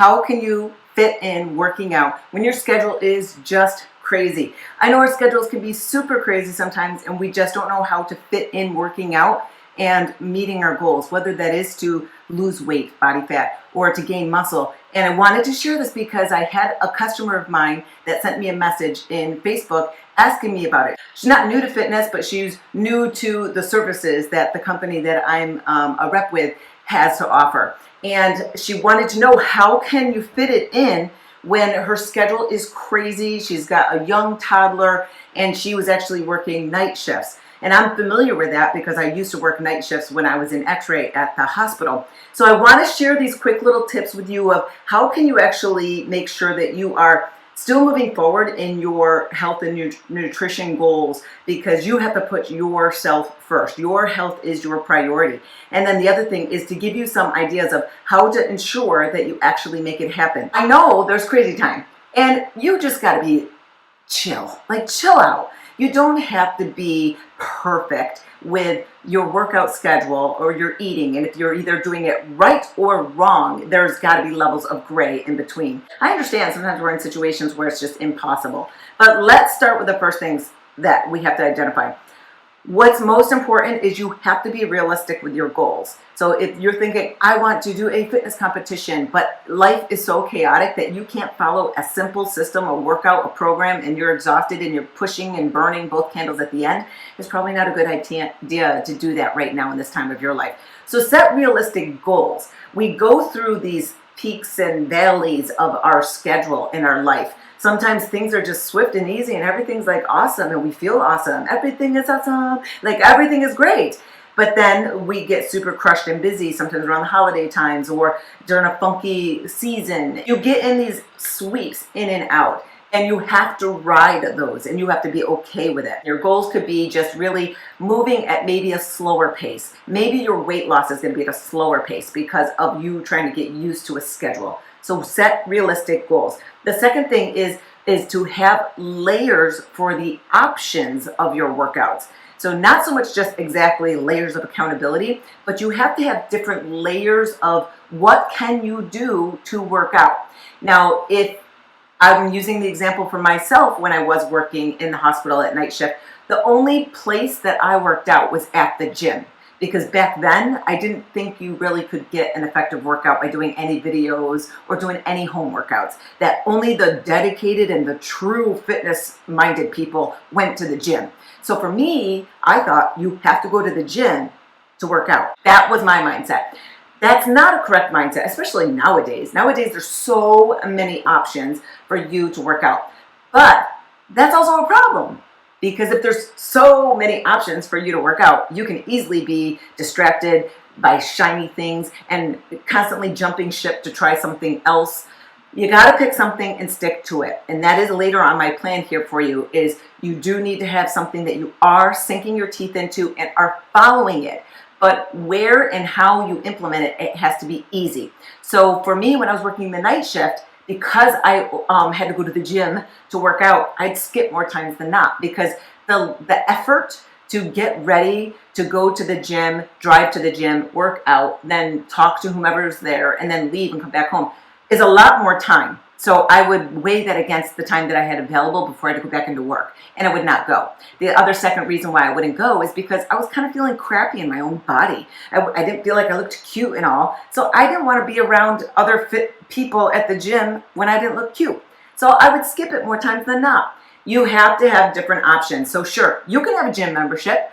how can you fit in working out when your schedule is just crazy? I know our schedules can be super crazy sometimes, and we just don't know how to fit in working out and meeting our goals, whether that is to lose weight, body fat, or to gain muscle. And I wanted to share this because I had a customer of mine that sent me a message in Facebook asking me about it. She's not new to fitness, but she's new to the services that the company that I'm a rep with has to offer. And she wanted to know, how can you fit it in when her schedule is crazy? She's got a young toddler, and she was actually working night shifts. And I'm familiar with that because I used to work night shifts when I was in X-ray at the hospital. So I want to share these quick little tips with you of how can you actually make sure that you are still moving forward in your health and nutrition goals, because you have to put yourself first. Your health is your priority. And then the other thing is to give you some ideas of how to ensure that you actually make it happen. I know there's crazy time, and you just got to be chill, like chill out. You don't have to be perfect with your workout schedule or your eating. And if you're either doing it right or wrong, there's got to be levels of gray in between. I understand sometimes we're in situations where it's just impossible. But let's start with the first things that we have to identify. What's most important is you have to be realistic with your goals. So if you're thinking, I want to do a fitness competition, but life is so chaotic that you can't follow a simple system, a workout, a program, and you're exhausted and you're pushing and burning both candles at the end, it's probably not a good idea to do that right now in this time of your life. So set realistic goals. We go through these peaks and valleys of our schedule in our life. Sometimes things are just swift and easy and everything's like awesome and we feel awesome. Everything is awesome. Like everything is great. But then we get super crushed and busy sometimes around the holiday times or during a funky season. You get in these sweeps in and out, and you have to ride those, and you have to be okay with it. Your goals could be just really moving at maybe a slower pace. Maybe your weight loss is going to be at a slower pace because of you trying to get used to a schedule. So set realistic goals. The second thing is to have layers for the options of your workouts. So not so much just exactly layers of accountability, but you have to have different layers of what can you do to work out. Now, if I'm using the example for myself, when I was working in the hospital at night shift, the only place that I worked out was at the gym. Because back then, I didn't think you really could get an effective workout by doing any videos or doing any home workouts. That only the dedicated and the true fitness-minded people went to the gym. So for me, I thought you have to go to the gym to work out. That was my mindset. That's not a correct mindset, especially nowadays. Nowadays, there's so many options for you to work out. But that's also a problem. Because if there's so many options for you to work out, you can easily be distracted by shiny things and constantly jumping ship to try something else. You got to pick something and stick to it. And that is later on my plan here for you, is you do need to have something that you are sinking your teeth into and are following it. But where and how you implement it, it has to be easy. So for me, when I was working the night shift, because I had to go to the gym to work out, I'd skip more times than not, because the effort to get ready to go to the gym, drive to the gym, work out, then talk to whomever's there, and then leave and come back home is a lot more time. So I would weigh that against the time that I had available before I had to go back into work, and I would not go. The other second reason why I wouldn't go is because I was kind of feeling crappy in my own body. I didn't feel like I looked cute and all, so I didn't want to be around other fit people at the gym when I didn't look cute. So I would skip it more times than not. You have to have different options. So sure, you can have a gym membership,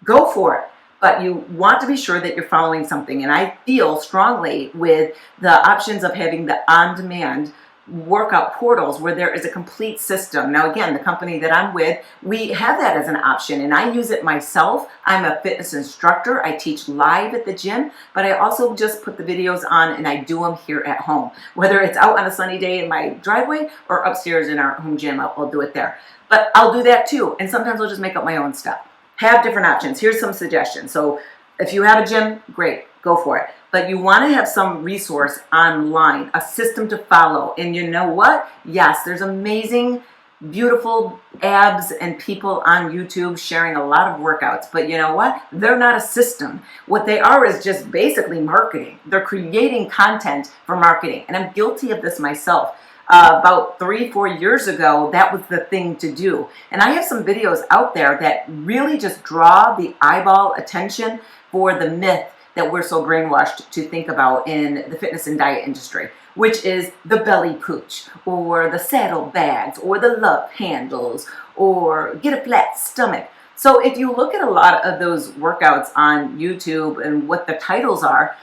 go for it. But you want to be sure that you're following something. And I feel strongly with the options of having the on-demand workout portals where there is a complete system. Now again, the company that I'm with, we have that as an option, and I use it myself. I'm a fitness instructor. I teach live at the gym, but I also just put the videos on and I do them here at home. Whether it's out on a sunny day in my driveway or upstairs in our home gym, I'll do it there. But I'll do that too, and sometimes I'll just make up my own stuff. Have different options. Here's some suggestions. So if you have a gym, great, go for it. But you want to have some resource online, a system to follow. And you know what? Yes, there's amazing beautiful abs and people on YouTube sharing a lot of workouts, but you know what? They're not a system. What they are is just basically marketing. They're creating content for marketing, and I'm guilty of this myself. About 3-4 years ago, that was the thing to do. And I have some videos out there that really just draw the eyeball attention for the myth that we're so brainwashed to think about in the fitness and diet industry, which is the belly pooch, or the saddle bags, or the love handles, or get a flat stomach. So if you look at a lot of those workouts on YouTube and what the titles are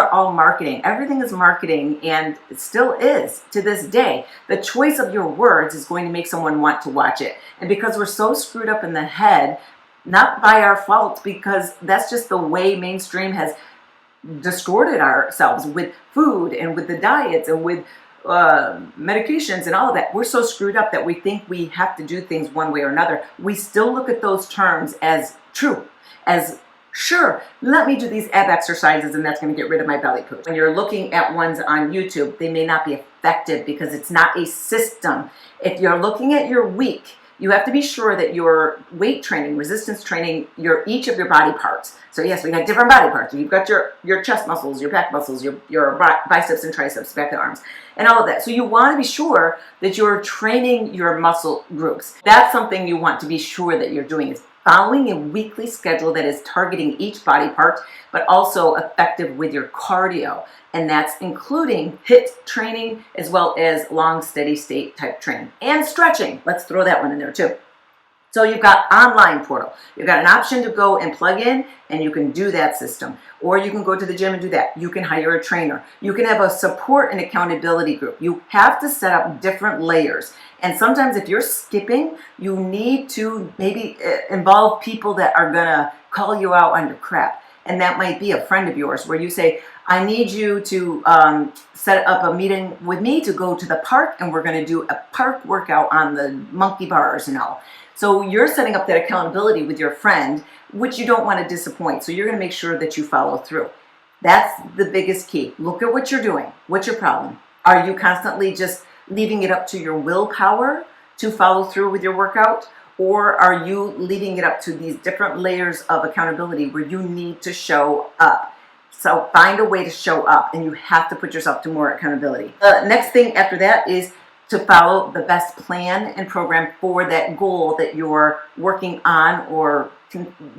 all marketing. Everything is marketing, and it still is to this day. The choice of your words is going to make someone want to watch it. And because we're so screwed up in the head, not by our fault, because that's just the way mainstream has distorted ourselves with food and with the diets and with medications and all of that. We're so screwed up that we think we have to do things one way or another. We still look at those terms as true, as sure, let me do these ab exercises and that's going to get rid of my belly pooch. When you're looking at ones on YouTube, they may not be effective because it's not a system. If you're looking at your week, you have to be sure that your weight training, resistance training, each of your body parts. So yes, we got different body parts. You've got your chest muscles, your back muscles, your biceps and triceps, back and arms, and all of that. So you want to be sure that you're training your muscle groups. That's something you want to be sure that you're doing, is following a weekly schedule that is targeting each body part, but also effective with your cardio. And that's including HIIT training as well as long steady state type training and stretching. Let's throw that one in there too. So you've got online portal. You've got an option to go and plug in, and you can do that system. Or you can go to the gym and do that. You can hire a trainer. You can have a support and accountability group. You have to set up different layers. And sometimes if you're skipping, you need to maybe involve people that are gonna call you out on your crap. And that might be a friend of yours where you say, I need you to set up a meeting with me to go to the park, and we're gonna do a park workout on the monkey bars and all. So you're setting up that accountability with your friend, which you don't want to disappoint. So you're going to make sure that you follow through. That's the biggest key. Look at what you're doing. What's your problem? Are you constantly just leaving it up to your willpower to follow through with your workout? Or are you leaving it up to these different layers of accountability where you need to show up? So find a way to show up, and you have to put yourself to more accountability. The next thing after that is to follow the best plan and program for that goal that you're working on or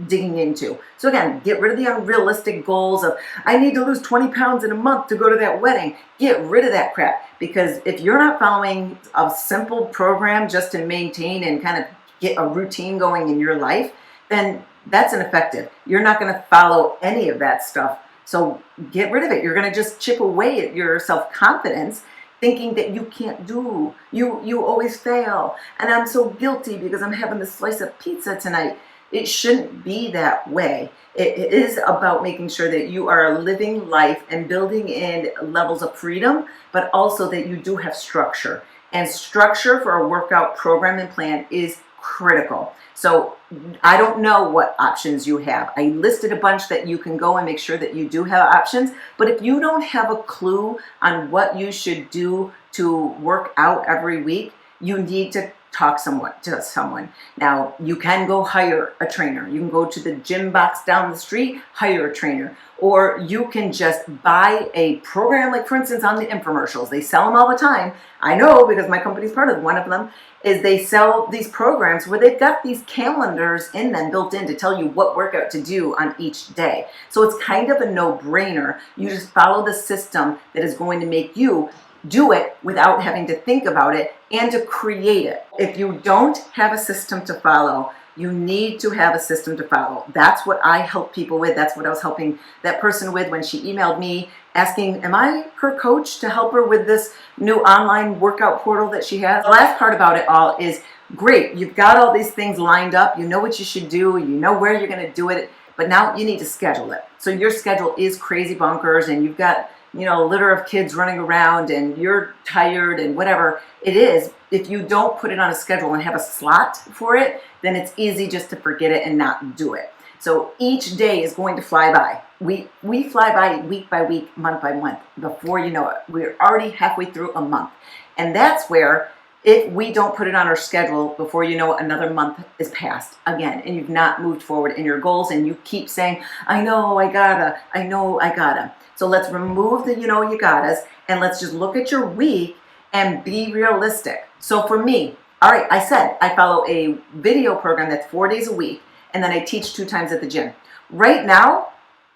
digging into. So again, get rid of the unrealistic goals of, I need to lose 20 pounds in a month to go to that wedding. Get rid of that crap, because if you're not following a simple program just to maintain and kind of get a routine going in your life, then that's ineffective. You're not going to follow any of that stuff. So get rid of it. You're going to just chip away at your self-confidence, thinking that you can't do, you always fail, and I'm so guilty because I'm having this slice of pizza tonight. It shouldn't be that way. It is about making sure that you are living life and building in levels of freedom, but also that you do have structure. And structure for a workout program and plan is critical. So I don't know what options you have. I listed a bunch that you can go and make sure that you do have options. But if you don't have a clue on what you should do to work out every week, you need to talk to someone. Now, you can go hire a trainer. You can go to the gym box down the street, hire a trainer. Or you can just buy a program, like for instance on the infomercials. They sell them all the time. I know because my company's part of one of them, is they sell these programs where they've got these calendars in them built in to tell you what workout to do on each day. So it's kind of a no-brainer. You just follow the system that is going to make you do it without having to think about it and to create it. If you don't have a system to follow, you need to have a system to follow. That's what I help people with. That's what I was helping that person with when she emailed me asking, am I her coach to help her with this new online workout portal that she has? The last part about it all is, great, you've got all these things lined up. You know what you should do. You know where you're going to do it. But now you need to schedule it. So your schedule is crazy bonkers, and you've got, you know, a litter of kids running around, and you're tired and whatever it is. If you don't put it on a schedule and have a slot for it, then it's easy just to forget it and not do it. So each day is going to fly by. We fly by week, month by month. Before you know it, we're already halfway through a month. And that's where if we don't put it on our schedule, before you know it, another month is passed again, and you've not moved forward in your goals, and you keep saying, I know I gotta. So let's remove the you gotta's, and let's just look at your week and be realistic. So for me, all right, I said I follow a video program that's 4 days a week, and then I teach 2 times at the gym. Right now,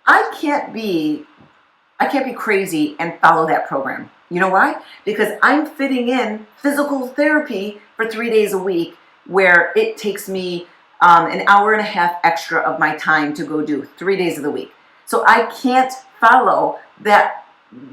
I can't be crazy and follow that program. You know why? Because I'm fitting in physical therapy for 3 days a week, where it takes me an hour and a half extra of my time to go do 3 days of the week. So I can't follow that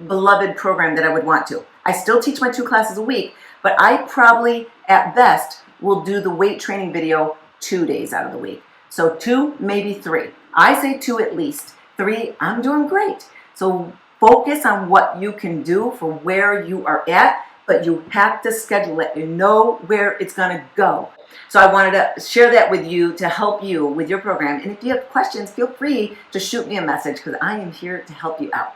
beloved program that I would want to. I still teach my 2 classes a week, but I probably, at best, will do the weight training video 2 days out of the week. So 2, maybe 3. I say 2 at least. 3, I'm doing great. So focus on what you can do for where you are at, but you have to schedule it. You know where it's going to go. So I wanted to share that with you to help you with your program. And if you have questions, feel free to shoot me a message, because I am here to help you out.